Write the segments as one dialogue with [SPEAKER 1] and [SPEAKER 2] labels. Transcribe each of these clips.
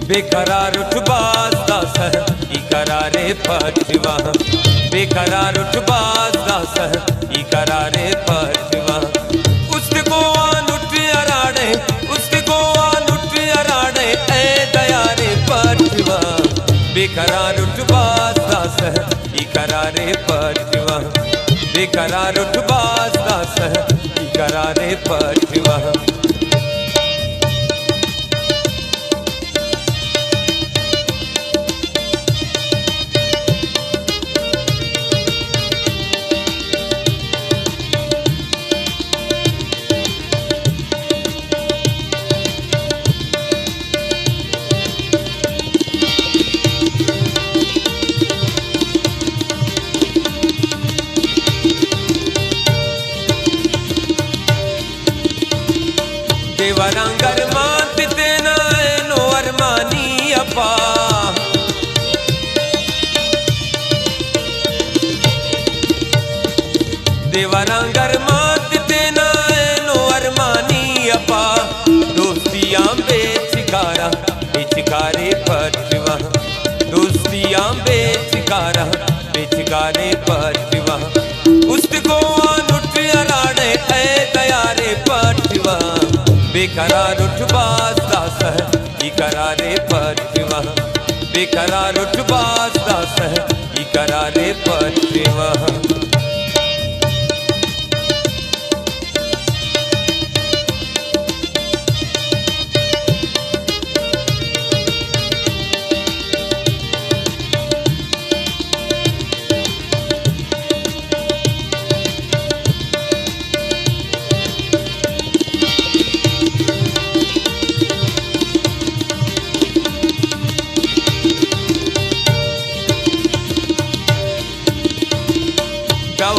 [SPEAKER 1] बेकरार उठबाज दासह ई करारे पठवा बेकरार उठबाज दासह ई करारे पठवा उसके गोवान उठ अराड़े उसके गोवान उठ अराड़े ए दयारे पठवा बेकरार उठबाज दासह ई करारे पठवा बेकरार उठबाज दासह ई करारे पठवा देवरंगर मात तेना नो अरमानी अपा देवरंगर मात तेना नो अरमानी अपा दोस्तियां बेचिकारा बेचिकारे पठवा दोस्तियां बेचिकारा बेचिकारे पठवा उसको अनुठ अराड़े है दयारे पठवा बेकरार उठबाज दासह ई करारे पठवा बेकरार उठबाज दासह ई करारे पठवा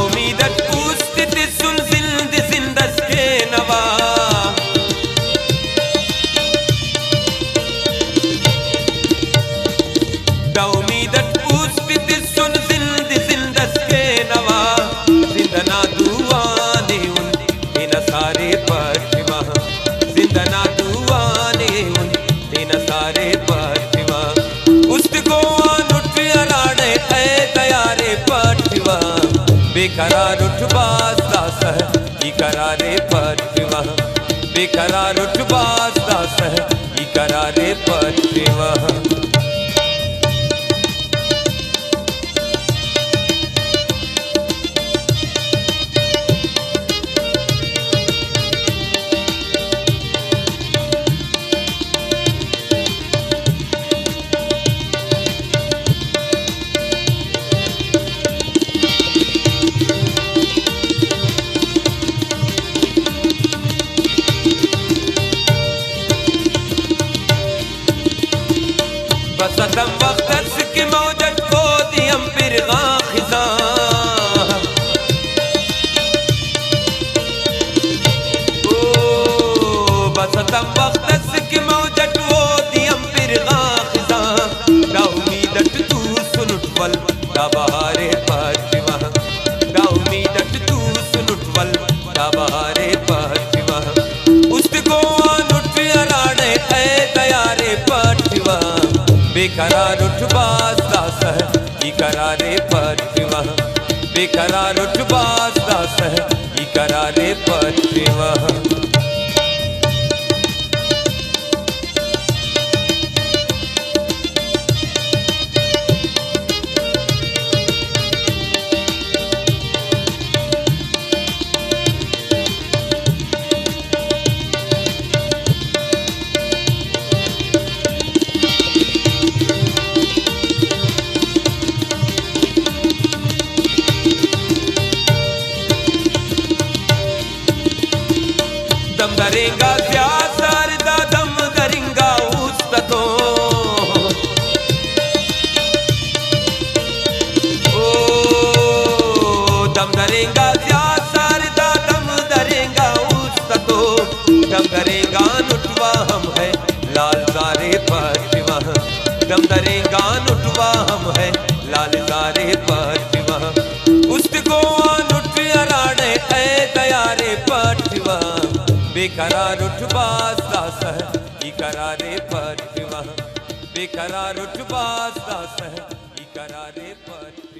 [SPEAKER 1] उम्मीदत पूछत सुन जिंद जिंदस के नवा उम्मीदत पूछत सुन जिंद जिंदस के नवा जिंदना दुआने उन तेना सारे पठवा जिंदना दुआने उन तेना सारे पठवा उसको अनुठ अराड़े है दयारे पठवा बेकरार उठबाज दासह ई करारे पठवा बेकरार उठबाज दासह ई करारे पठवा बसतम वक्तस की मौजत को दियम फिर गाखिजा ओ बसतम वक्तस की मौजत वो दियम फिर गाखिजा दा उम्मीदत तू सुनुटवल दा बहारे पठवा दा उम्मीदत तू सुनुटवल दा बहारे पठवा उसको अनुठ अराड़े है दयारे पठवा बेकरार उठबाज दासह ई करारे पठवा बेकरार उठबाज दासह ई करारे पठवा दम दरेगा ज़्यादार दा दम दरिंगा उस्ततो ओ दम दरेगा ज़्यादार दा दम दरेगा उस्ततो दम दरेगा नुटवा हम है लाल ज़ारे पठवा दम दरेगा नुटवा हम है लाल ज़ारे पठवा उसको अनुठ अराड़े है दयारे पठवा बेकरार उठबाज दासह ई करारे पठवा बेकरार उठवा दास है की करारे पर